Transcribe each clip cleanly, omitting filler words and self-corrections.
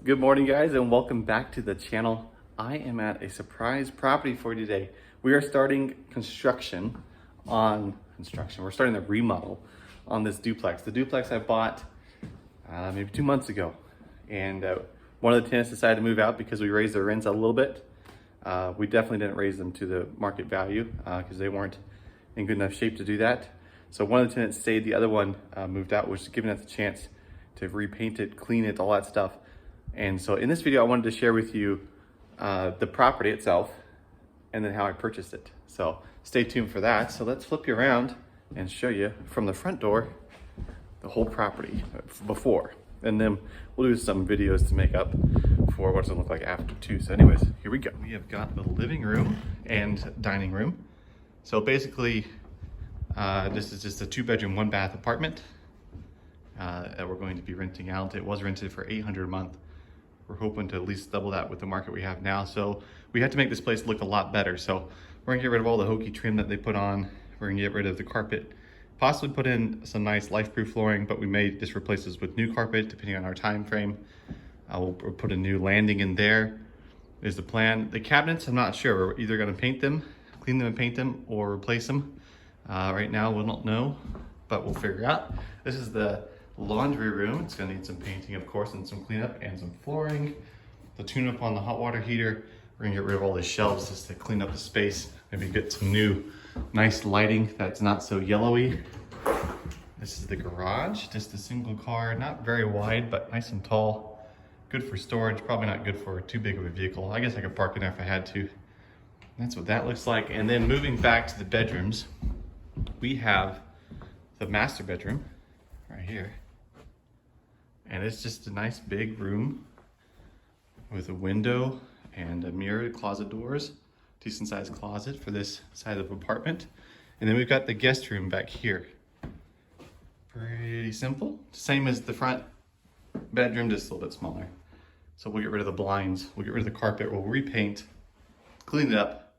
Good morning, guys, and welcome back to the channel. I am at a surprise property for you today. We are starting we're starting the remodel on this duplex. The duplex I bought maybe 2 months ago. And one of the tenants decided to move out because we raised their rents a little bit. We definitely didn't raise them to the market value because they weren't in good enough shape to do that. So one of the tenants stayed, the other one moved out, which is giving us a chance to repaint it, clean it, all that stuff. And so in this video, I wanted to share with you the property itself and then how I purchased it. So stay tuned for that. So let's flip you around and show you from the front door, the whole property before. And then we'll do some videos to make up for what it's gonna look like after too. So anyways, here we go. We have got the living room and dining room. So basically, this is just a 2-bedroom, 1-bath apartment that we're going to be renting out. It was rented for $800 a month. We're hoping to at least double that with the market we have now. So we had to make this place look a lot better. So we're gonna get rid of all the hokey trim that they put on. We're gonna get rid of the carpet, possibly put in some nice life-proof flooring, but we may just replace this with new carpet depending on our time frame. We'll put a new landing in there is the plan. The cabinets, I'm not sure. We're either gonna paint them, clean them and paint them, or replace them. Right now, we don't know, but we'll figure it out. This is the laundry room. It's gonna need some painting, of course, and some cleanup and some flooring. The tune-up on the hot water heater. We're gonna get rid of all the shelves just to clean up the space. Maybe get some new, nice lighting that's not so yellowy. This is the garage, just a single car, not very wide, but nice and tall. Good for storage, probably not good for too big of a vehicle. I guess I could park in there if I had to. That's what that looks like. And then moving back to the bedrooms, we have the master bedroom right here. And it's just a nice big room with a window and a mirrored closet doors, decent sized closet for this side of the apartment. And then we've got the guest room back here. Pretty simple. Same as the front bedroom, just a little bit smaller. So we'll get rid of the blinds, we'll get rid of the carpet, we'll repaint, clean it up,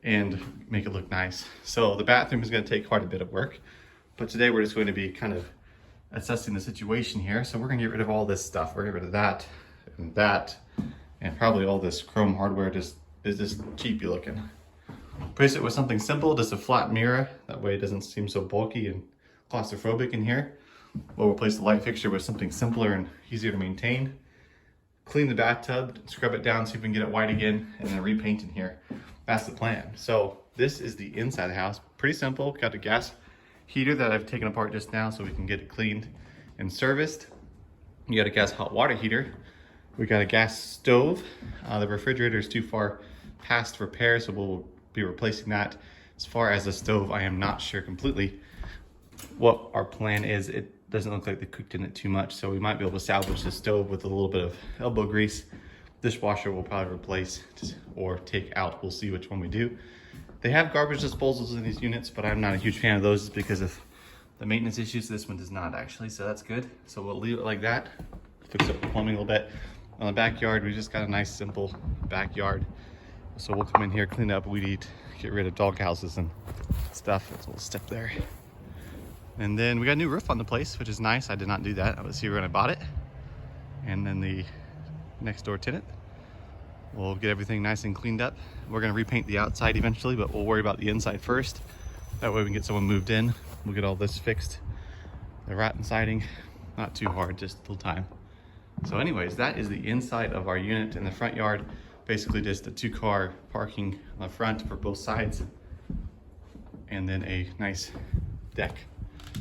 and make it look nice. So the bathroom is gonna take quite a bit of work, but today we're just going to be kind of assessing the situation here. So we're gonna get rid of all this stuff. We're gonna get rid of that, and probably all this chrome hardware is just cheapy looking. Replace it with something simple, just a flat mirror. That way it doesn't seem so bulky and claustrophobic in here. We'll replace the light fixture with something simpler and easier to maintain. Clean the bathtub, scrub it down, see if we can get it white again, and then repaint in here. That's the plan. So this is the inside of the house. Pretty simple. Got a gas heater that I've taken apart just now so we can get it cleaned and serviced. You got a gas hot water heater. We got a gas stove. The refrigerator is too far past repair, so we'll be replacing that. As far as the stove, I am not sure completely what our plan is. It doesn't look like they cooked in it too much, so we might be able to salvage the stove with a little bit of elbow grease. Dishwasher we'll probably replace or take out. We'll see which one we do. They have garbage disposals in these units, but I'm not a huge fan of those because of the maintenance issues. This one does not actually, so that's good. So we'll leave it like that. Fix up the plumbing a little bit. On the backyard, we just got a nice simple backyard. So we'll come in here, clean up, weed eat, get rid of dog houses and stuff. That's a little step there. And then we got a new roof on the place, which is nice. I did not do that. I was here when I bought it. And then the next door tenant. We'll get everything nice and cleaned up. We're gonna repaint the outside eventually, but we'll worry about the inside first. That way we can get someone moved in. We'll get all this fixed. The rotten siding, not too hard, just a little time. So anyways, that is the inside of our unit in the front yard. Basically just a 2-car parking on the front for both sides. And then a nice deck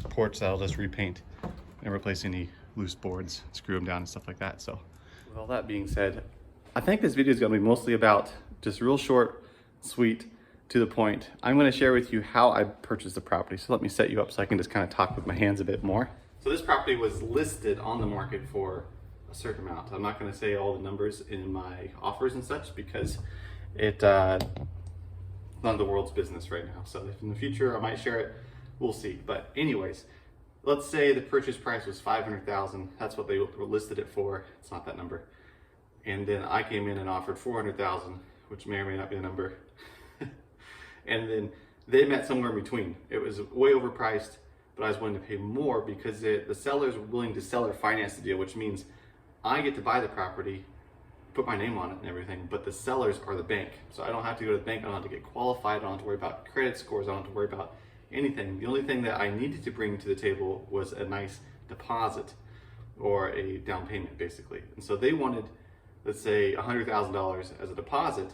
porch that I'll just repaint and replace any loose boards, screw them down and stuff like that. So with all that being said, I think this video is going to be mostly about just real short, sweet, to the point. I'm going to share with you how I purchased the property. So let me set you up so I can just kind of talk with my hands a bit more. So this property was listed on the market for a certain amount. I'm not going to say all the numbers in my offers and such because it's none of the world's business right now. So if in the future I might share it, we'll see. But anyways, let's say the purchase price was $500,000. That's what they were listed it for. It's not that number. And then I came in and offered $400,000, which may or may not be the number. And then they met somewhere in between. It was way overpriced, but I was willing to pay more because the sellers were willing to sell or finance the deal, which means I get to buy the property, put my name on it and everything, but the sellers are the bank. So I don't have to go to the bank, I don't have to get qualified, I don't have to worry about credit scores, I don't have to worry about anything. The only thing that I needed to bring to the table was a nice deposit or a down payment, basically. And so they wanted, let's say, $100,000 as a deposit,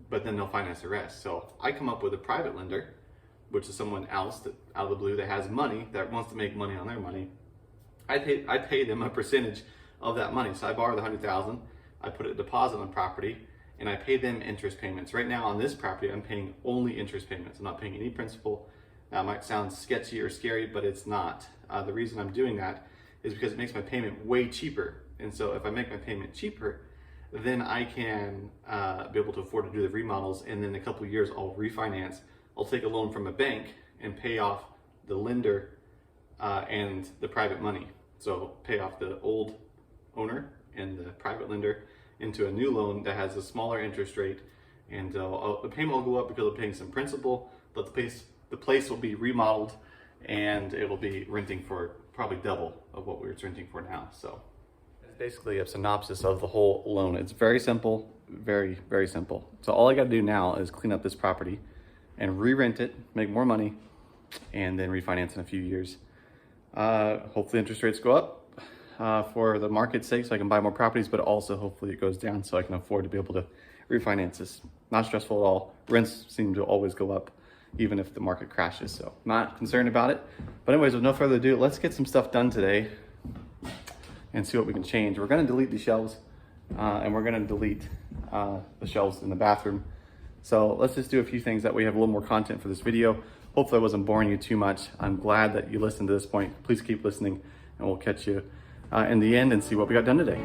but then they'll finance the rest. So I come up with a private lender, which is someone else that out of the blue that has money, that wants to make money on their money. I pay them a percentage of that money. So I borrow the $100,000, I put a deposit on property, and I pay them interest payments. Right now on this property, I'm paying only interest payments. I'm not paying any principal. That might sound sketchy or scary, but it's not. The reason I'm doing that is because it makes my payment way cheaper. And so if I make my payment cheaper, then I can be able to afford to do the remodels, and then in a couple of years I'll refinance. I'll take a loan from a bank and pay off the lender and the private money. So pay off the old owner and the private lender into a new loan that has a smaller interest rate, and the payment will go up because I'm paying some principal, but the place will be remodeled and it will be renting for probably double of what we're renting for now. So it's basically a synopsis of the whole loan. It's very simple, very, very simple. So all I got to do now is clean up this property and re-rent it, make more money, and then refinance in a few years. Hopefully interest rates go up for the market's sake, so I can buy more properties, but also hopefully it goes down so I can afford to be able to refinance this. Not stressful at all. Rents seem to always go up, even if the market crashes, so not concerned about it. But anyways, with no further ado, let's get some stuff done today and see what we can change. We're gonna delete the shelves, and we're gonna delete the shelves in the bathroom. So let's just do a few things that we have a little more content for this video. Hopefully I wasn't boring you too much. I'm glad that you listened to this point. Please keep listening, and we'll catch you in the end and see what we got done today.